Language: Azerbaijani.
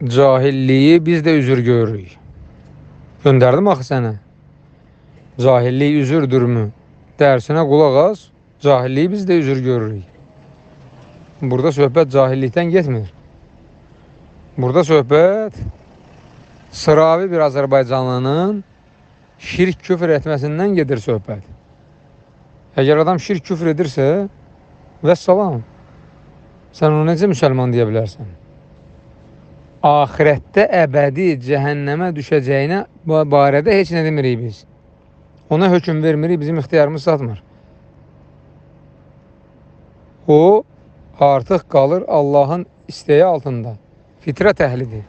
Cahilliyi biz de üzür görürük. Gönderdim axı sənə. Cahillik üzürdürmü? Dərsinə qulaq as. Cahilliyi biz de üzür görürük. Burada söhbət cahillikdən getmir. Burada söhbət sıravi bir Azərbaycanlının şirk küfür etməsindən gedir söhbət. Əgər adam şirk küfür edirsə, vəssalam, sən onu necə müsəlman deyə bilərsən? Ahirətdə əbədi cəhənnəmə düşəcəyinə barədə heç nə demirik biz. Ona hökm vermirik, bizim ixtiyarımız satmır. O artıq qalır Allahın istəyi altında. Fitrət əhlidir.